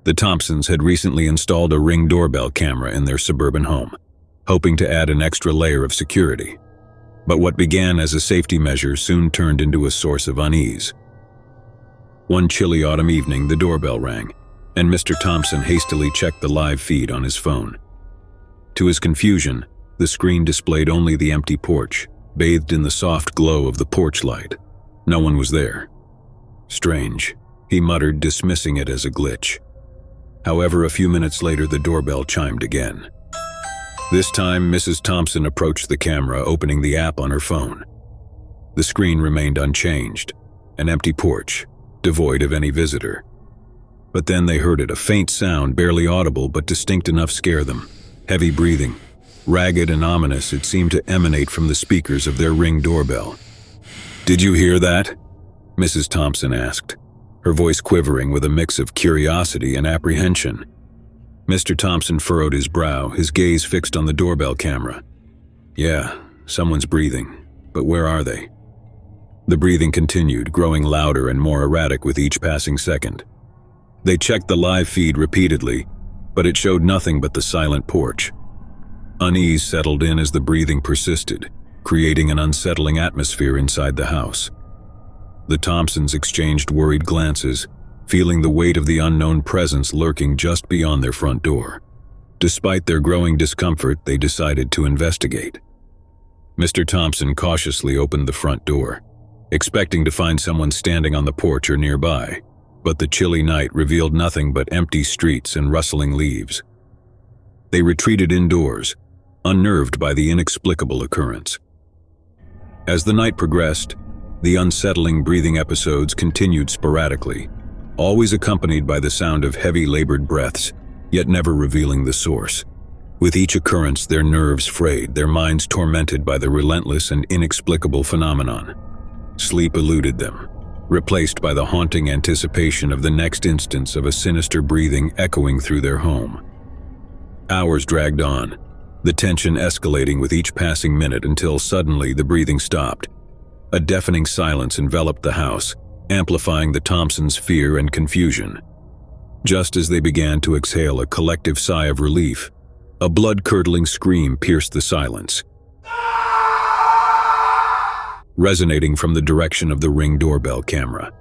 The Thompsons had recently installed a Ring doorbell camera in their suburban home, hoping to add an extra layer of security. But what began as a safety measure soon turned into a source of unease. One chilly autumn evening, the doorbell rang, and Mr. Thompson hastily checked the live feed on his phone. To his confusion, the screen displayed only the empty porch, bathed in the soft glow of the porch light. No one was there. Strange, he muttered, dismissing it as a glitch. However, a few minutes later, the doorbell chimed again. This time, Mrs. Thompson approached the camera, opening the app on her phone. The screen remained unchanged, an empty porch, devoid of any visitor. But then they heard it, a faint sound, barely audible but distinct enough to scare them. Heavy breathing. Ragged and ominous, it seemed to emanate from the speakers of their Ring doorbell. "Did you hear that?" Mrs. Thompson asked, her voice quivering with a mix of curiosity and apprehension. Mr. Thompson furrowed his brow, his gaze fixed on the doorbell camera. "Yeah, someone's breathing, but where are they?" The breathing continued, growing louder and more erratic with each passing second. They checked the live feed repeatedly, but it showed nothing but the silent porch. Unease settled in as the breathing persisted, creating an unsettling atmosphere inside the house. The Thompsons exchanged worried glances, feeling the weight of the unknown presence lurking just beyond their front door. Despite their growing discomfort, they decided to investigate. Mr. Thompson cautiously opened the front door, expecting to find someone standing on the porch or nearby, but the chilly night revealed nothing but empty streets and rustling leaves. They retreated indoors, unnerved by the inexplicable occurrence. As the night progressed, the unsettling breathing episodes continued sporadically, always accompanied by the sound of heavy labored breaths, yet never revealing the source. With each occurrence, their nerves frayed, their minds tormented by the relentless and inexplicable phenomenon. Sleep eluded them, replaced by the haunting anticipation of the next instance of a sinister breathing echoing through their home. Hours dragged on, the tension escalating with each passing minute until suddenly the breathing stopped. A deafening silence enveloped the house, amplifying the Thompsons' fear and confusion. Just as they began to exhale a collective sigh of relief, a blood-curdling scream pierced the silence, resonating from the direction of the Ring doorbell camera.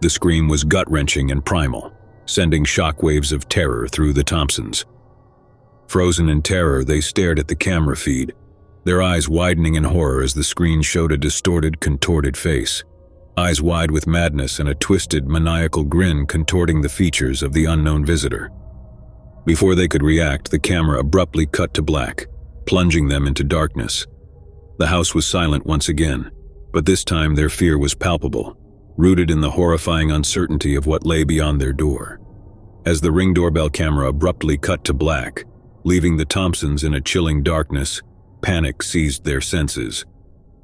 The scream was gut-wrenching and primal, sending shockwaves of terror through the Thompsons. Frozen in terror, they stared at the camera feed, their eyes widening in horror as the screen showed a distorted, contorted face, eyes wide with madness and a twisted, maniacal grin contorting the features of the unknown visitor. Before they could react, the camera abruptly cut to black, plunging them into darkness. The house was silent once again, but this time their fear was palpable, rooted in the horrifying uncertainty of what lay beyond their door. As the Ring doorbell camera abruptly cut to black, leaving the Thompsons in a chilling darkness, panic seized their senses.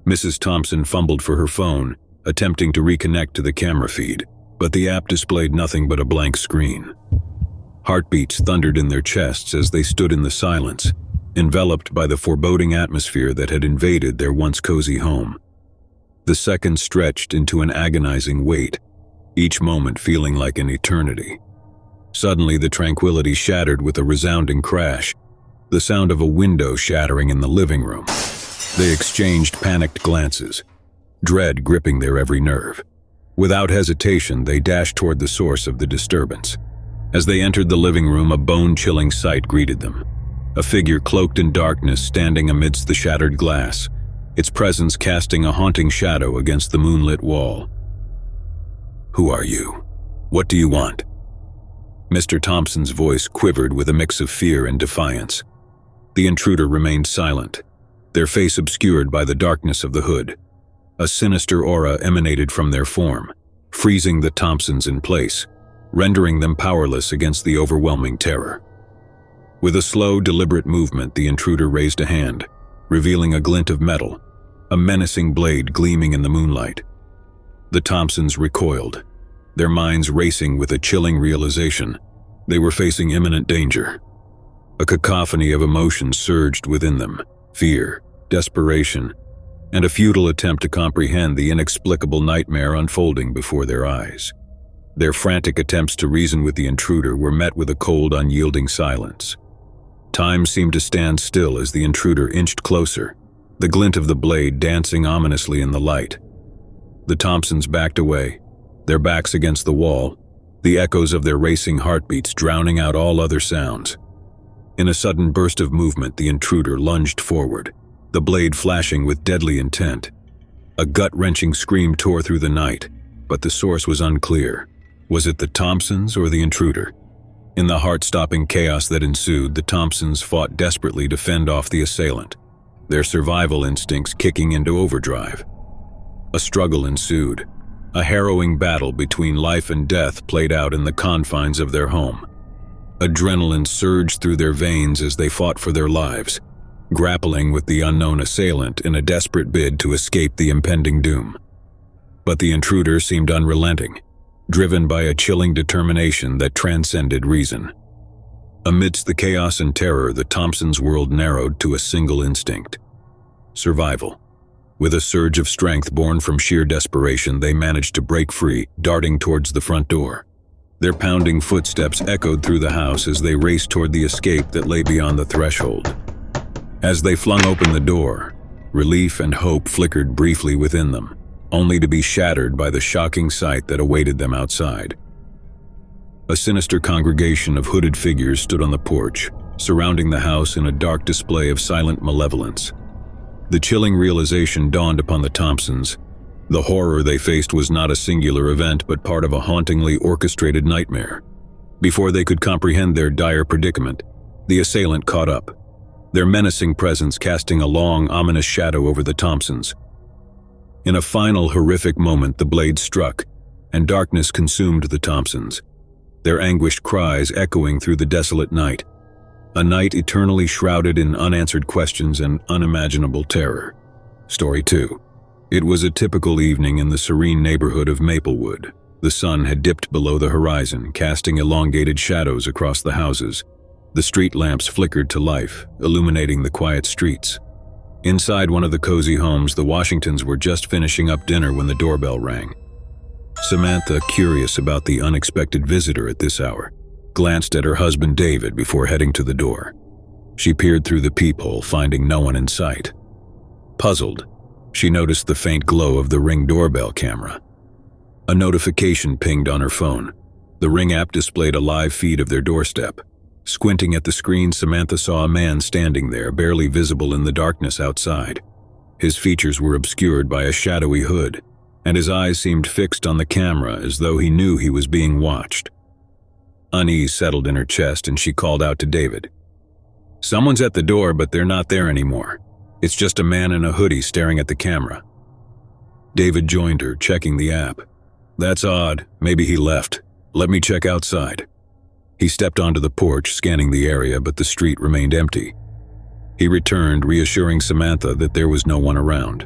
Mrs. Thompson fumbled for her phone, attempting to reconnect to the camera feed, but the app displayed nothing but a blank screen. Heartbeats thundered in their chests as they stood in the silence, enveloped by the foreboding atmosphere that had invaded their once cozy home. The seconds stretched into an agonizing wait, each moment feeling like an eternity. Suddenly, the tranquility shattered with a resounding crash, the sound of a window shattering in the living room. They exchanged panicked glances, dread gripping their every nerve. Without hesitation, they dashed toward the source of the disturbance. As they entered the living room, a bone-chilling sight greeted them. A figure cloaked in darkness standing amidst the shattered glass, its presence casting a haunting shadow against the moonlit wall. "Who are you? What do you want?" Mr. Thompson's voice quivered with a mix of fear and defiance. The intruder remained silent, their face obscured by the darkness of the hood. A sinister aura emanated from their form, freezing the Thompsons in place, rendering them powerless against the overwhelming terror. With a slow, deliberate movement, the intruder raised a hand, revealing a glint of metal, a menacing blade gleaming in the moonlight. The Thompsons recoiled, their minds racing with a chilling realization they were facing imminent danger. A cacophony of emotions surged within them, fear, desperation, and a futile attempt to comprehend the inexplicable nightmare unfolding before their eyes. Their frantic attempts to reason with the intruder were met with a cold, unyielding silence. Time seemed to stand still as the intruder inched closer, the glint of the blade dancing ominously in the light. The Thompsons backed away, their backs against the wall, the echoes of their racing heartbeats drowning out all other sounds. In a sudden burst of movement, the intruder lunged forward, the blade flashing with deadly intent. A gut-wrenching scream tore through the night, but the source was unclear. Was it the Thompsons or the intruder? In the heart-stopping chaos that ensued, the Thompsons fought desperately to fend off the assailant, their survival instincts kicking into overdrive. A struggle ensued. A harrowing battle between life and death played out in the confines of their home. Adrenaline surged through their veins as they fought for their lives, grappling with the unknown assailant in a desperate bid to escape the impending doom. But the intruder seemed unrelenting, driven by a chilling determination that transcended reason. Amidst the chaos and terror, the Thompsons' world narrowed to a single instinct: survival. With a surge of strength born from sheer desperation, they managed to break free, darting towards the front door. Their pounding footsteps echoed through the house as they raced toward the escape that lay beyond the threshold. As they flung open the door, relief and hope flickered briefly within them, only to be shattered by the shocking sight that awaited them outside. A sinister congregation of hooded figures stood on the porch, surrounding the house in a dark display of silent malevolence. The chilling realization dawned upon the Thompsons. The horror they faced was not a singular event, but part of a hauntingly orchestrated nightmare. Before they could comprehend their dire predicament, the assailant caught up, their menacing presence casting a long, ominous shadow over the Thompsons. In a final horrific moment, the blade struck, and darkness consumed the Thompsons, their anguished cries echoing through the desolate night. A night eternally shrouded in unanswered questions and unimaginable terror. Story 2. It was a typical evening in the serene neighborhood of Maplewood. The sun had dipped below the horizon, casting elongated shadows across the houses. The street lamps flickered to life, illuminating the quiet streets. Inside one of the cozy homes, the Washingtons were just finishing up dinner when the doorbell rang. Samantha, curious about the unexpected visitor at this hour, glanced at her husband David before heading to the door. She peered through the peephole, finding no one in sight. Puzzled, she noticed the faint glow of the Ring doorbell camera. A notification pinged on her phone. The Ring app displayed a live feed of their doorstep. Squinting at the screen, Samantha saw a man standing there, barely visible in the darkness outside. His features were obscured by a shadowy hood, and his eyes seemed fixed on the camera as though he knew he was being watched. Unease settled in her chest and she called out to David. "Someone's at the door, but they're not there anymore. It's just a man in a hoodie staring at the camera." David joined her, checking the app. "That's odd. Maybe he left. Let me check outside." He stepped onto the porch, scanning the area, but the street remained empty. He returned, reassuring Samantha that there was no one around.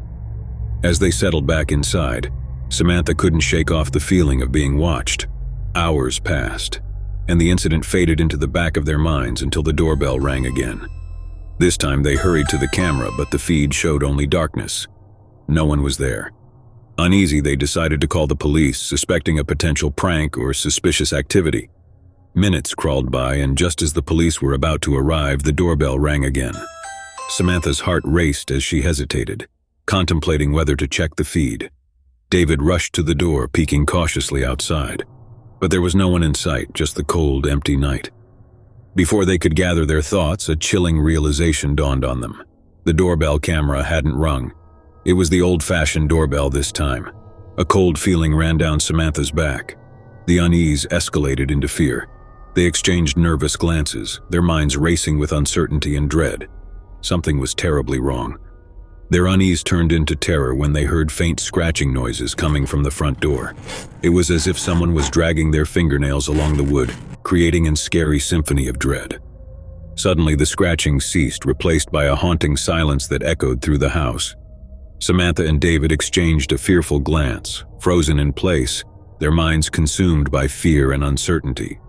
As they settled back inside, Samantha couldn't shake off the feeling of being watched. Hours passed, and the incident faded into the back of their minds until the doorbell rang again. This time they hurried to the camera, but the feed showed only darkness. No one was there. Uneasy, they decided to call the police, suspecting a potential prank or suspicious activity. Minutes crawled by, and just as the police were about to arrive, the doorbell rang again. Samantha's heart raced as she hesitated, contemplating whether to check the feed. David rushed to the door, peeking cautiously outside. But there was no one in sight, just the cold, empty night. Before they could gather their thoughts, a chilling realization dawned on them. The doorbell camera hadn't rung. It was the old-fashioned doorbell this time. A cold feeling ran down Samantha's back. The unease escalated into fear. They exchanged nervous glances, their minds racing with uncertainty and dread. Something was terribly wrong. Their unease turned into terror when they heard faint scratching noises coming from the front door. It was as if someone was dragging their fingernails along the wood, creating a scary symphony of dread. Suddenly, the scratching ceased, replaced by a haunting silence that echoed through the house. Samantha and David exchanged a fearful glance, frozen in place, their minds consumed by fear and uncertainty.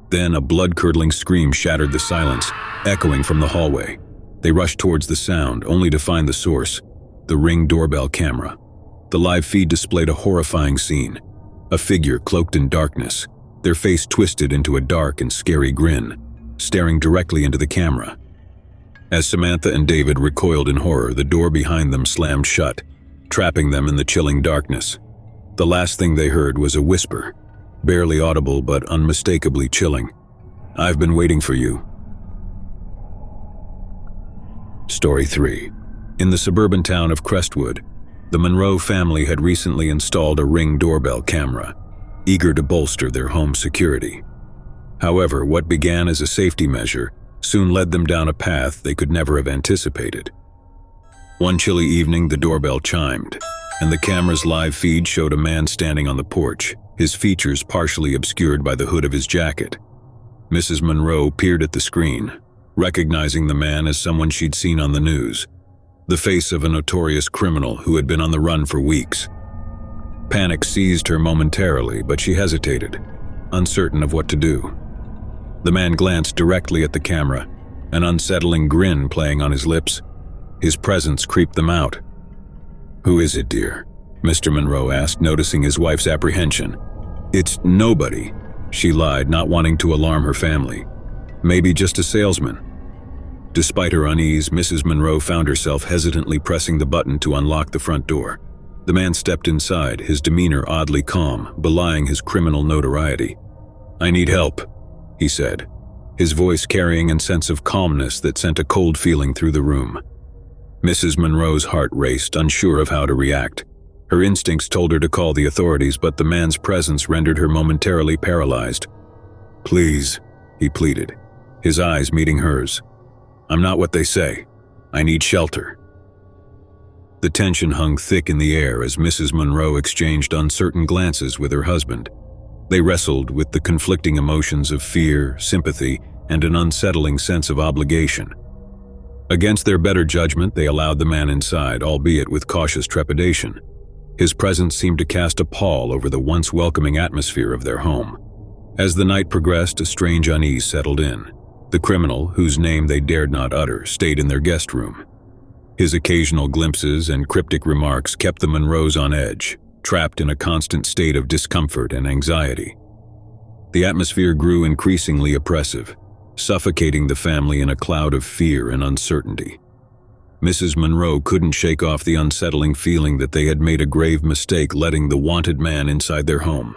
Then a blood-curdling scream shattered the silence, echoing from the hallway. They rushed towards the sound, only to find the source, the Ring doorbell camera. The live feed displayed a horrifying scene. A figure cloaked in darkness, their face twisted into a dark and scary grin, staring directly into the camera. As Samantha and David recoiled in horror, the door behind them slammed shut, trapping them in the chilling darkness. The last thing they heard was a whisper, barely audible but unmistakably chilling. "I've been waiting for you." Story 3. In the suburban town of Crestwood, the Monroe family had recently installed a Ring doorbell camera, eager to bolster their home security. However, what began as a safety measure soon led them down a path they could never have anticipated. One chilly evening, the doorbell chimed, and the camera's live feed showed a man standing on the porch, his features partially obscured by the hood of his jacket. Mrs. Monroe peered at the screen, recognizing the man as someone she'd seen on the news, the face of a notorious criminal who had been on the run for weeks. Panic seized her momentarily, but she hesitated, uncertain of what to do. The man glanced directly at the camera, an unsettling grin playing on his lips. His presence creeped them out. "Who is it, dear?" Mr. Monroe asked, noticing his wife's apprehension. "It's nobody," she lied, not wanting to alarm her family. "Maybe just a salesman." Despite her unease, Mrs. Monroe found herself hesitantly pressing the button to unlock the front door. The man stepped inside, his demeanor oddly calm, belying his criminal notoriety. "I need help," he said, his voice carrying a sense of calmness that sent a cold feeling through the room. Mrs. Monroe's heart raced, unsure of how to react. Her instincts told her to call the authorities, but the man's presence rendered her momentarily paralyzed. "Please," he pleaded, his eyes meeting hers. "I'm not what they say. I need shelter." The tension hung thick in the air as Mrs. Monroe exchanged uncertain glances with her husband. They wrestled with the conflicting emotions of fear, sympathy, and an unsettling sense of obligation. Against their better judgment, they allowed the man inside, albeit with cautious trepidation. His presence seemed to cast a pall over the once welcoming atmosphere of their home. As the night progressed, a strange unease settled in. The criminal, whose name they dared not utter, stayed in their guest room. His occasional glimpses and cryptic remarks kept the Monroes on edge, trapped in a constant state of discomfort and anxiety. The atmosphere grew increasingly oppressive, suffocating the family in a cloud of fear and uncertainty. Mrs. Monroe couldn't shake off the unsettling feeling that they had made a grave mistake letting the wanted man inside their home.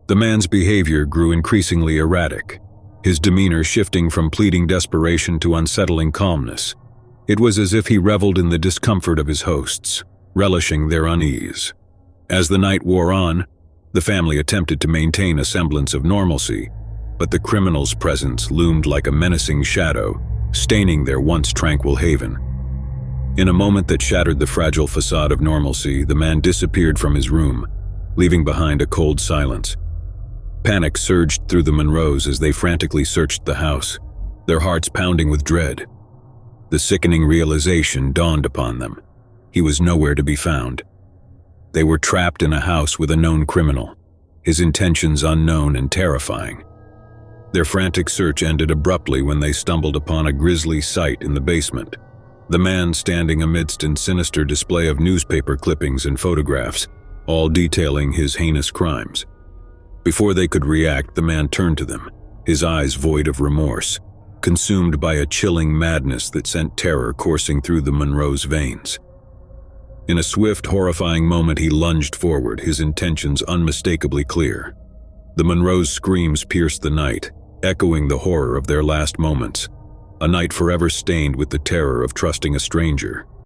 The man's behavior grew increasingly erratic, his demeanor shifting from pleading desperation to unsettling calmness. It was as if he reveled in the discomfort of his hosts, relishing their unease. As the night wore on, the family attempted to maintain a semblance of normalcy, but the criminal's presence loomed like a menacing shadow, staining their once tranquil haven. In a moment that shattered the fragile facade of normalcy, the man disappeared from his room, leaving behind a cold silence. Panic surged through the Monroes as they frantically searched the house, their hearts pounding with dread. The sickening realization dawned upon them. He was nowhere to be found. They were trapped in a house with a known criminal, his intentions unknown and terrifying. Their frantic search ended abruptly when they stumbled upon a grisly sight in the basement. The man standing amidst a sinister display of newspaper clippings and photographs, all detailing his heinous crimes. Before they could react, the man turned to them, his eyes void of remorse, consumed by a chilling madness that sent terror coursing through the Monroes' veins. In a swift, horrifying moment, he lunged forward, his intentions unmistakably clear. The Monroes' screams pierced the night, echoing the horror of their last moments, a night forever stained with the terror of trusting a stranger.